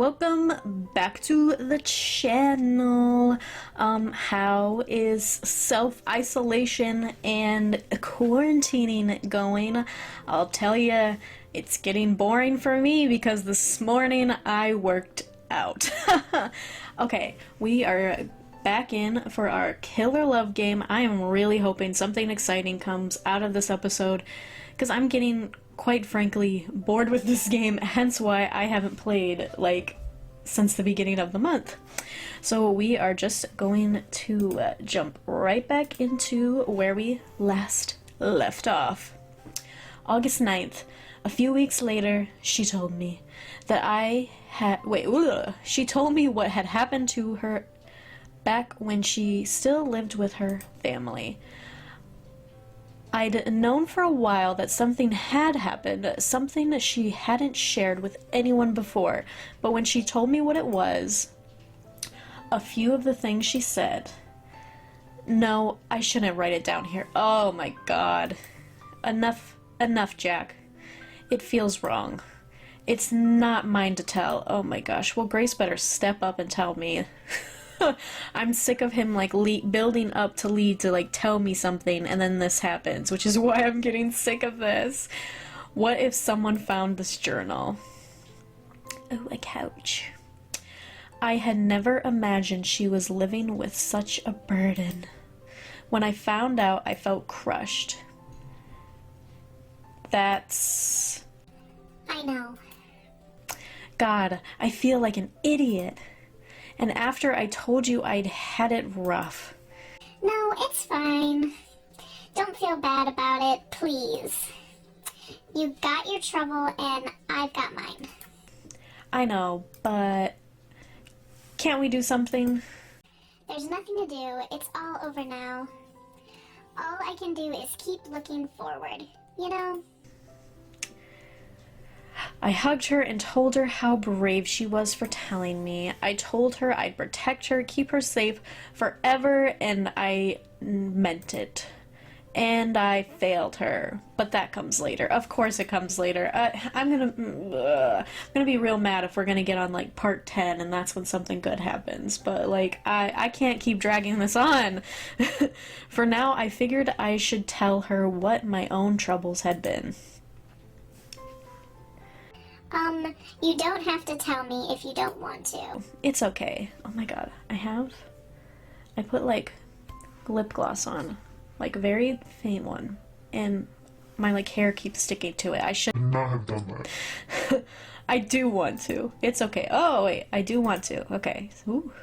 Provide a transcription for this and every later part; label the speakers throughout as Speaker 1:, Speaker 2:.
Speaker 1: welcome back to the channel. How is self-isolation and quarantining going? I'll tell you, it's getting boring for me because this morning I worked out. Okay, we are back in for our killer love game. I am really hoping something exciting comes out of this episode because I'm getting, quite frankly, bored with this game, hence why I haven't played, since the beginning of the month. So we are just going to jump right back into where we last left off. August 9th, a few weeks later, she told me that she told me what had happened to her back when she still lived with her family. I'd known for a while that something had happened, something that she hadn't shared with anyone before, but when she told me what it was, a few of the things she said... No, I shouldn't write it down here. Oh my god. Enough, Jack. It feels wrong. It's not mine to tell. Oh my gosh. Well, Grace better step up and tell me. I'm sick of him building up to lead to tell me something and then this happens, which is why I'm getting sick of this. What if someone found this journal? Oh, a couch. I had never imagined she was living with such a burden. When I found out, I felt crushed. I know. God, I feel like an idiot. And after I told you I'd had it rough.
Speaker 2: No, it's fine. Don't feel bad about it, please. You got your trouble and I've got mine.
Speaker 1: I know, but can't we do something?
Speaker 2: There's nothing to do. It's all over now. All I can do is keep looking forward, you know?
Speaker 1: I hugged her and told her how brave she was for telling me. I told her I'd protect her, keep her safe forever, and I meant it. And I failed her. But that comes later. Of course it comes later. I'm gonna be real mad if we're gonna get on, part 10, and that's when something good happens. But, I can't keep dragging this on. For now, I figured I should tell her what my own troubles had been.
Speaker 2: You don't have to tell me if you don't want to.
Speaker 1: It's okay. Oh my god. I put, lip gloss on. Very faint one. And my, hair keeps sticking to it. I should
Speaker 3: not have done that.
Speaker 1: I do want to. It's okay. Oh, wait. I do want to. Okay. Ooh.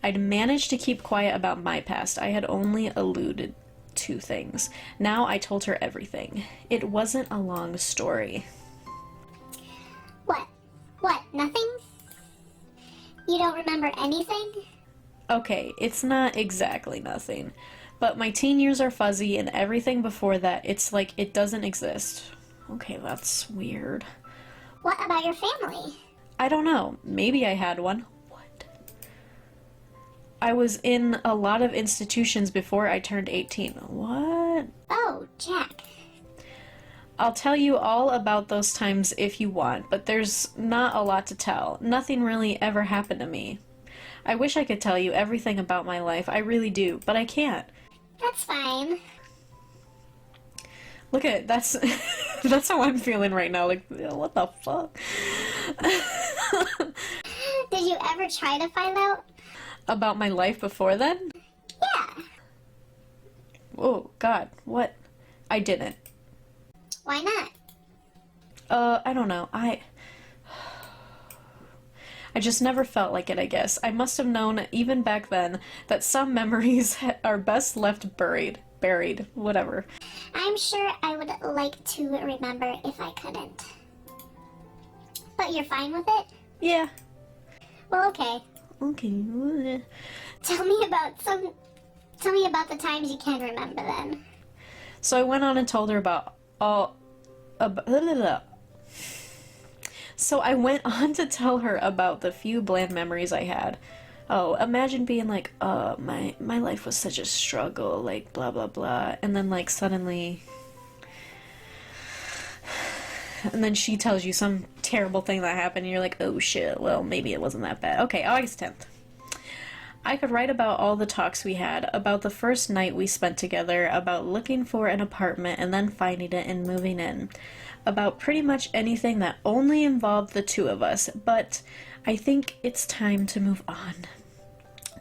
Speaker 1: I'd managed to keep quiet about my past. I had only alluded to things. Now I told her everything. It wasn't a long story.
Speaker 2: What? Nothing? You don't remember anything?
Speaker 1: Okay, it's not exactly nothing. But my teen years are fuzzy, and everything before that, it's it doesn't exist. Okay, that's weird.
Speaker 2: What about your family?
Speaker 1: I don't know. Maybe I had one. What? I was in a lot of institutions before I turned 18. What?
Speaker 2: Oh, Jack.
Speaker 1: I'll tell you all about those times if you want, but there's not a lot to tell. Nothing really ever happened to me. I wish I could tell you everything about my life, I really do, but I can't.
Speaker 2: That's fine.
Speaker 1: Look at it, that's how I'm feeling right now, what the fuck?
Speaker 2: Did you ever try to find out?
Speaker 1: About my life before then?
Speaker 2: Yeah.
Speaker 1: Oh, God, what? I didn't.
Speaker 2: Why not?
Speaker 1: I don't know. I just never felt like it, I guess. I must have known, even back then, that some memories are best left buried, whatever.
Speaker 2: I'm sure I would like to remember if I couldn't. But you're fine with it?
Speaker 1: Yeah.
Speaker 2: Well, okay.
Speaker 1: Okay.
Speaker 2: Tell me about the times you can remember then.
Speaker 1: So I went on and told her about So I went on to tell her about the few bland memories I had. Oh, imagine being my life was such a struggle, blah blah blah, and then suddenly And then she tells you some terrible thing that happened, and you're like, oh shit, well, maybe it wasn't that bad. Okay, August 10th. I could write about all the talks we had, about the first night we spent together, about looking for an apartment and then finding it and moving in, about pretty much anything that only involved the two of us, but I think it's time to move on.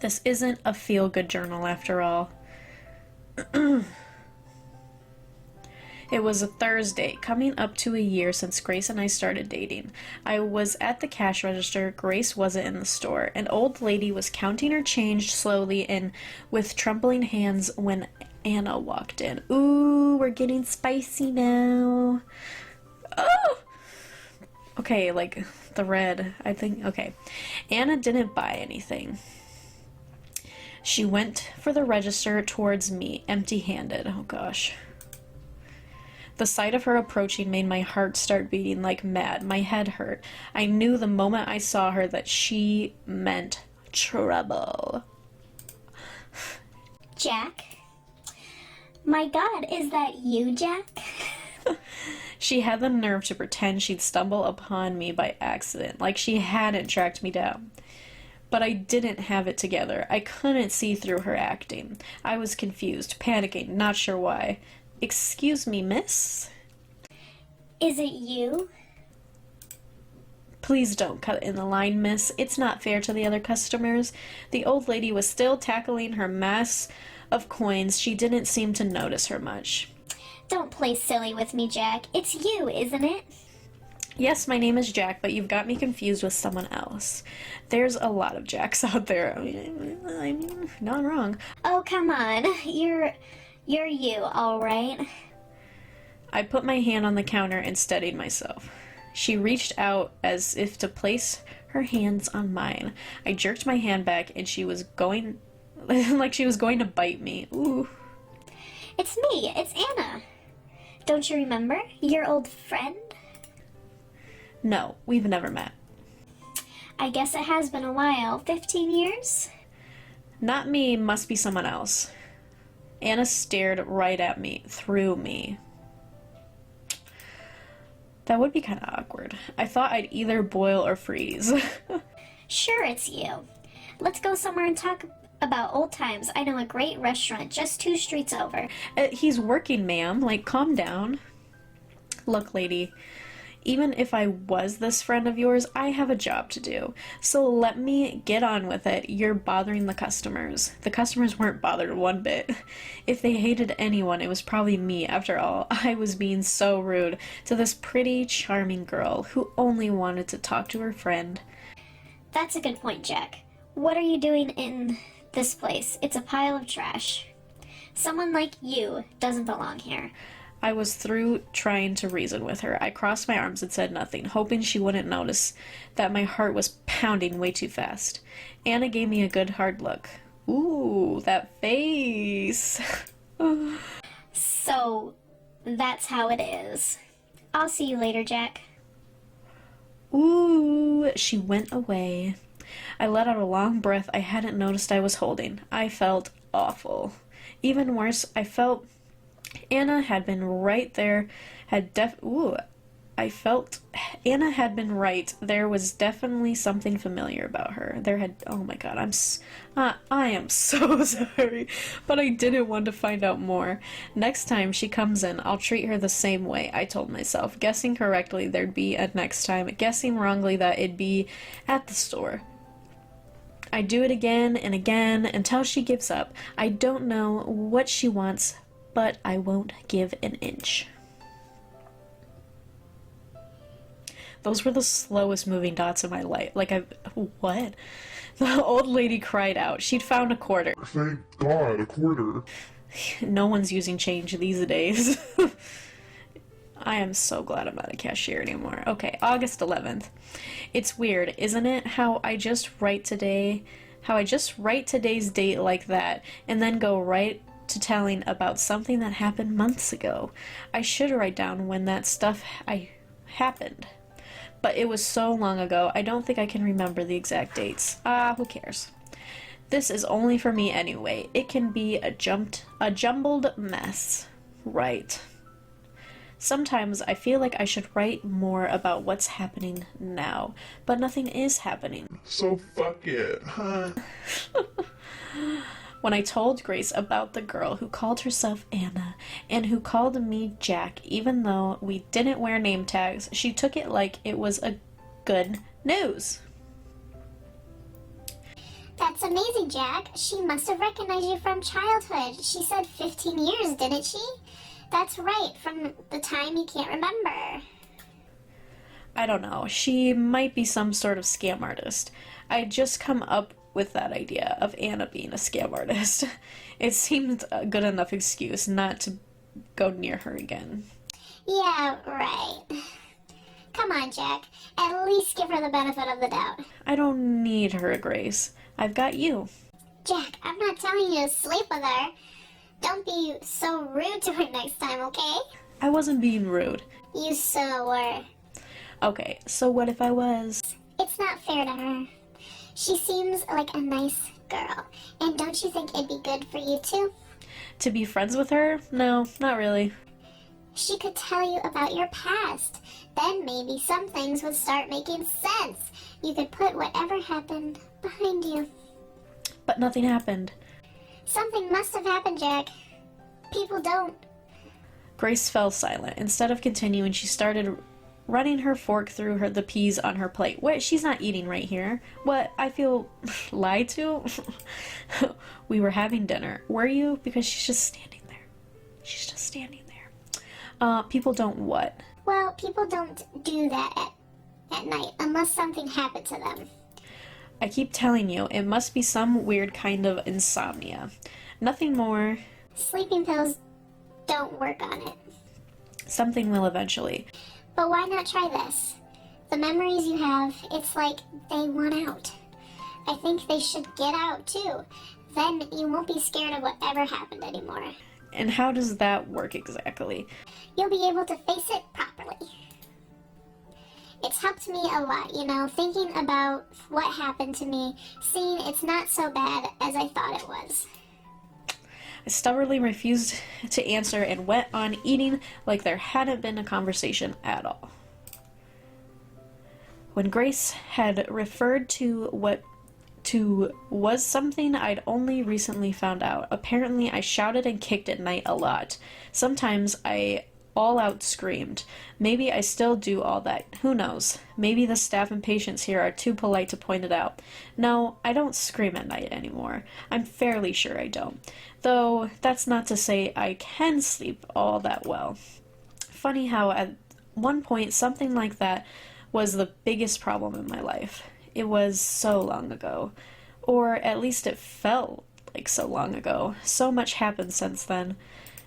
Speaker 1: This isn't a feel-good journal after all. It was a Thursday, coming up to a year since Grace and I started dating. I was at the cash register. Grace wasn't in the store. An old lady was counting her change slowly and with trembling hands when Anna walked in. Ooh, we're getting spicy now. Oh! Okay, like the red, I think. Okay. Anna didn't buy anything. She went for the register towards me, empty-handed. Oh gosh. The sight of her approaching made my heart start beating like mad. My head hurt. I knew the moment I saw her that she meant trouble.
Speaker 2: Jack? My God, is that you, Jack?
Speaker 1: She had the nerve to pretend she'd stumble upon me by accident, like she hadn't tracked me down. But I didn't have it together. I couldn't see through her acting. I was confused, panicking, not sure why. Excuse me, miss?
Speaker 2: Is it you?
Speaker 1: Please don't cut in the line, miss. It's not fair to the other customers. The old lady was still tackling her mass of coins. She didn't seem to notice her much.
Speaker 2: Don't play silly with me, Jack. It's you, isn't it?
Speaker 1: Yes, my name is Jack, but you've got me confused with someone else. There's a lot of Jacks out there. I mean, not wrong.
Speaker 2: Oh, come on. You're you, all right?
Speaker 1: I put my hand on the counter and steadied myself. She reached out as if to place her hands on mine. I jerked my hand back and she was going like she was going to bite me. Ooh.
Speaker 2: It's me. It's Anna. Don't you remember? Your old friend?
Speaker 1: No, we've never met.
Speaker 2: I guess it has been a while. 15 years?
Speaker 1: Not me, must be someone else. Anna stared right at me, through me. That would be kind of awkward. I thought I'd either boil or freeze.
Speaker 2: Sure, it's you. Let's go somewhere and talk about old times. I know a great restaurant just 2 streets over.
Speaker 1: He's working, ma'am. Like, calm down. Look, lady, even if I was this friend of yours, I have a job to do. So let me get on with it. You're bothering the customers. The customers weren't bothered one bit. If they hated anyone, it was probably me. After all, I was being so rude to this pretty, charming girl who only wanted to talk to her friend.
Speaker 2: That's a good point, Jack. What are you doing in this place? It's a pile of trash. Someone like you doesn't belong here.
Speaker 1: I was through trying to reason with her. I crossed my arms and said nothing, hoping she wouldn't notice that my heart was pounding way too fast. Anna gave me a good hard look. Ooh, that face.
Speaker 2: So, that's how it is. I'll see you later, Jack.
Speaker 1: Ooh, she went away. I let out a long breath I hadn't noticed I was holding. I felt awful. Even worse, I felt Anna had been right there, I felt Anna had been right. There was definitely something familiar about her. Oh my god, I am so sorry, but I didn't want to find out more. Next time she comes in, I'll treat her the same way, I told myself. Guessing correctly, there'd be a next time. Guessing wrongly, that it'd be at the store. I do it again and again until she gives up. I don't know what she wants, but I won't give an inch. Those were the slowest moving dots in my life. What? The old lady cried out. She'd found a quarter.
Speaker 3: Thank God, a quarter.
Speaker 1: No one's using change these days. I am so glad I'm not a cashier anymore. Okay, August 11th. It's weird, isn't it? How I just write today's date like that, and then go right to telling about something that happened months ago. I should write down when that stuff happened. But it was so long ago, I don't think I can remember the exact dates. Who cares? This is only for me anyway. It can be a jumbled mess. Right. Sometimes I feel like I should write more about what's happening now, but nothing is happening.
Speaker 3: So fuck it, huh?
Speaker 1: When I told Grace about the girl who called herself Anna and who called me Jack, even though we didn't wear name tags, she took it like it was a good news.
Speaker 2: That's amazing, Jack. She must have recognized you from childhood. She said 15 years, didn't she? That's right, from the time you can't remember.
Speaker 1: I don't know. She might be some sort of scam artist. I had just come up with that idea of Anna being a scam artist. It seemed a good enough excuse not to go near her again.
Speaker 2: Yeah, right. Come on, Jack. At least give her the benefit of the doubt.
Speaker 1: I don't need her, Grace. I've got you.
Speaker 2: Jack, I'm not telling you to sleep with her. Don't be so rude to her next time, okay?
Speaker 1: I wasn't being rude.
Speaker 2: You so were.
Speaker 1: Okay, so what if I was?
Speaker 2: It's not fair to her. She seems like a nice girl. And don't you think it'd be good for you too?
Speaker 1: To be friends with her? No, not really.
Speaker 2: She could tell you about your past. Then maybe some things would start making sense. You could put whatever happened behind you.
Speaker 1: But nothing happened.
Speaker 2: Something must have happened, Jack. People don't.
Speaker 1: Grace fell silent. Instead of continuing, she started running her fork through the peas on her plate. Wait, she's not eating right here. What? I feel lied to? We were having dinner. Were you? Because she's just standing there. She's just standing there. People don't what?
Speaker 2: Well, people don't do that at night unless something happened to them.
Speaker 1: I keep telling you, it must be some weird kind of insomnia. Nothing more.
Speaker 2: Sleeping pills don't work on it.
Speaker 1: Something will eventually.
Speaker 2: But why not try this? The memories you have, it's like they want out. I think they should get out too. Then you won't be scared of whatever happened anymore.
Speaker 1: And how does that work exactly?
Speaker 2: You'll be able to face it properly. It's helped me a lot, thinking about what happened to me, seeing it's not so bad as I thought it was.
Speaker 1: I stubbornly refused to answer and went on eating like there hadn't been a conversation at all. When Grace had referred to what was something I'd only recently found out. Apparently, I shouted and kicked at night a lot. Sometimes I all-out screamed. Maybe I still do all that. Who knows? Maybe the staff and patients here are too polite to point it out. No, I don't scream at night anymore. I'm fairly sure I don't. Though, that's not to say I can sleep all that well. Funny how at one point something like that was the biggest problem in my life. It was so long ago. Or at least it felt like so long ago. So much happened since then.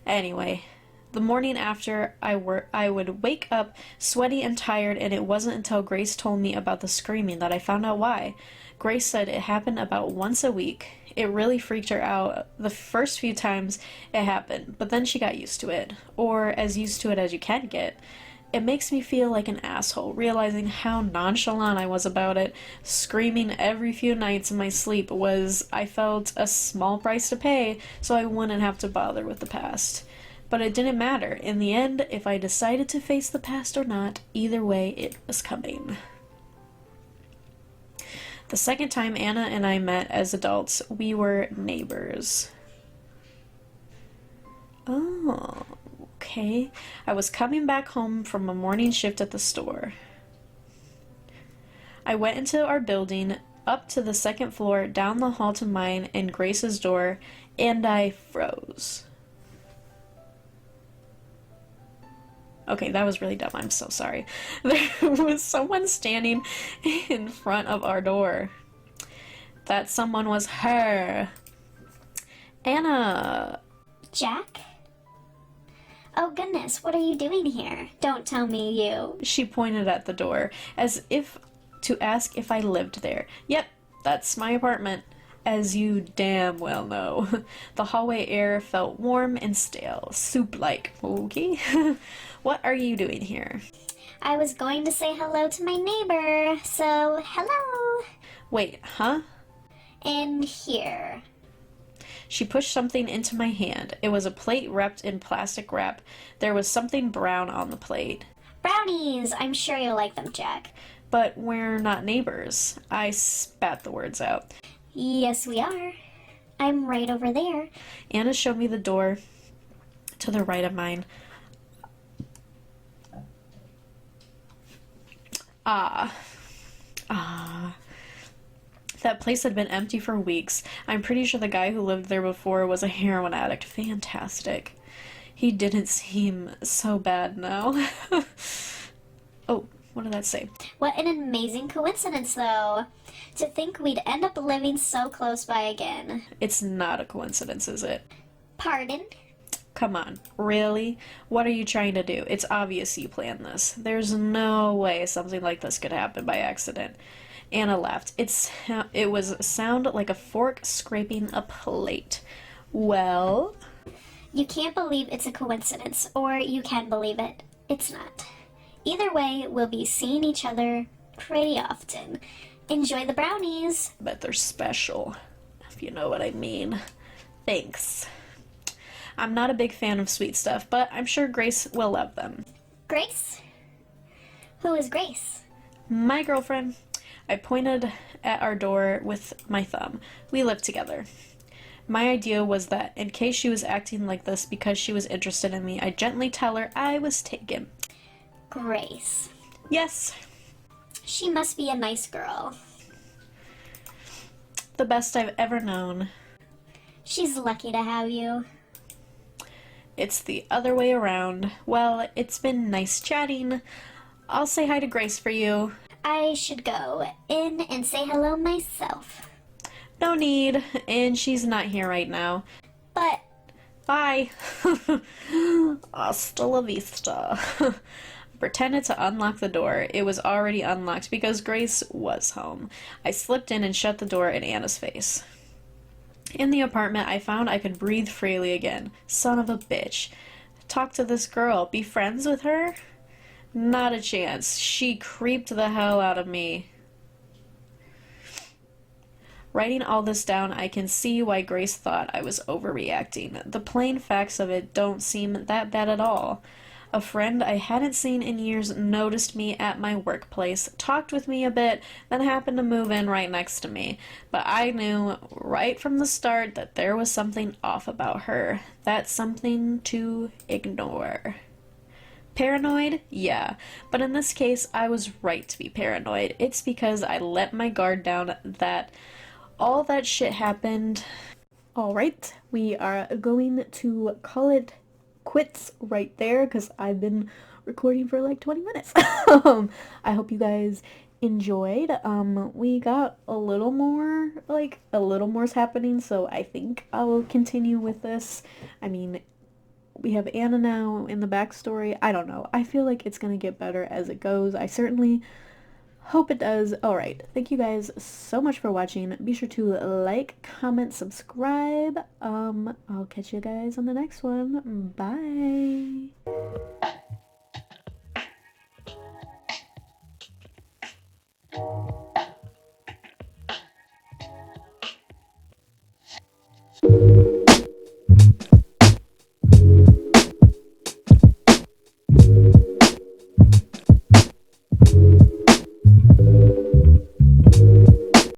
Speaker 1: Anyway, the morning after, I would wake up sweaty and tired, and it wasn't until Grace told me about the screaming that I found out why. Grace said it happened about once a week. It really freaked her out the first few times it happened, but then she got used to it. Or as used to it as you can get. It makes me feel like an asshole, realizing how nonchalant I was about it. Screaming every few nights in my sleep I felt, a small price to pay, so I wouldn't have to bother with the past. But it didn't matter. In the end, if I decided to face the past or not, either way, it was coming. The second time Anna and I met as adults, we were neighbors. Oh, okay. I was coming back home from a morning shift at the store. I went into our building, up to the second floor, down the hall to mine and Grace's door, and I froze. Okay, that was really dumb. I'm so sorry. There was someone standing in front of our door. That someone was her. Anna.
Speaker 2: Jack? Oh goodness, what are you doing here? Don't tell me you.
Speaker 1: She pointed at the door, as if to ask if I lived there. Yep, that's my apartment. As you damn well know. The hallway air felt warm and stale. Soup-like. Okay. What are you doing here?
Speaker 2: I was going to say hello to my neighbor, so hello.
Speaker 1: Wait, huh?
Speaker 2: In here.
Speaker 1: She pushed something into my hand. It was a plate wrapped in plastic wrap. There was something brown on the plate.
Speaker 2: Brownies! I'm sure you'll like them, Jack.
Speaker 1: But we're not neighbors. I spat the words out.
Speaker 2: Yes, we are. I'm right over there.
Speaker 1: Anna showed me the door to the right of mine. Ah. That place had been empty for weeks. I'm pretty sure the guy who lived there before was a heroin addict. Fantastic. He didn't seem so bad now. Oh, what did that say?
Speaker 2: What an amazing coincidence, though. To think we'd end up living so close by again.
Speaker 1: It's not a coincidence, is it?
Speaker 2: Pardon?
Speaker 1: Come on, really? What are you trying to do? It's obvious you planned this. There's no way something like this could happen by accident. Anna laughed. It was sound like a fork scraping a plate. Well?
Speaker 2: You can't believe it's a coincidence, or you can believe it. It's not. Either way, we'll be seeing each other pretty often. Enjoy the brownies.
Speaker 1: Bet they're special, if you know what I mean. Thanks. I'm not a big fan of sweet stuff, but I'm sure Grace will love them.
Speaker 2: Grace? Who is Grace?
Speaker 1: My girlfriend. I pointed at our door with my thumb. We lived together. My idea was that in case she was acting like this because she was interested in me, I'd gently tell her I was taken.
Speaker 2: Grace.
Speaker 1: Yes.
Speaker 2: She must be a nice girl.
Speaker 1: The best I've ever known.
Speaker 2: She's lucky to have you.
Speaker 1: It's the other way around. Well, it's been nice chatting. I'll say hi to Grace for you.
Speaker 2: I should go in and say hello myself.
Speaker 1: No need, and she's not here right now.
Speaker 2: But
Speaker 1: Bye. Hasta la vista. Pretended to unlock the door. It was already unlocked because Grace was home. I slipped in and shut the door in Anna's face. In the apartment, I found I could breathe freely again. Son of a bitch. Talk to this girl. Be friends with her? Not a chance. She creeped the hell out of me. Writing all this down, I can see why Grace thought I was overreacting. The plain facts of it don't seem that bad at all. A friend I hadn't seen in years noticed me at my workplace, talked with me a bit, then happened to move in right next to me. But I knew right from the start that there was something off about her. That's something to ignore. Paranoid? Yeah. But in this case, I was right to be paranoid. It's because I let my guard down that all that shit happened. Alright, we are going to call it quits right there because I've been recording for like 20 minutes. I hope you guys enjoyed. We got a little more's happening, so I think I will continue with this. I mean, we have Anna now in the backstory. I don't know. I feel like it's gonna get better as it goes. I certainly hope it does. Alright, thank you guys so much for watching. Be sure to like, comment, subscribe. I'll catch you guys on the next one. Bye.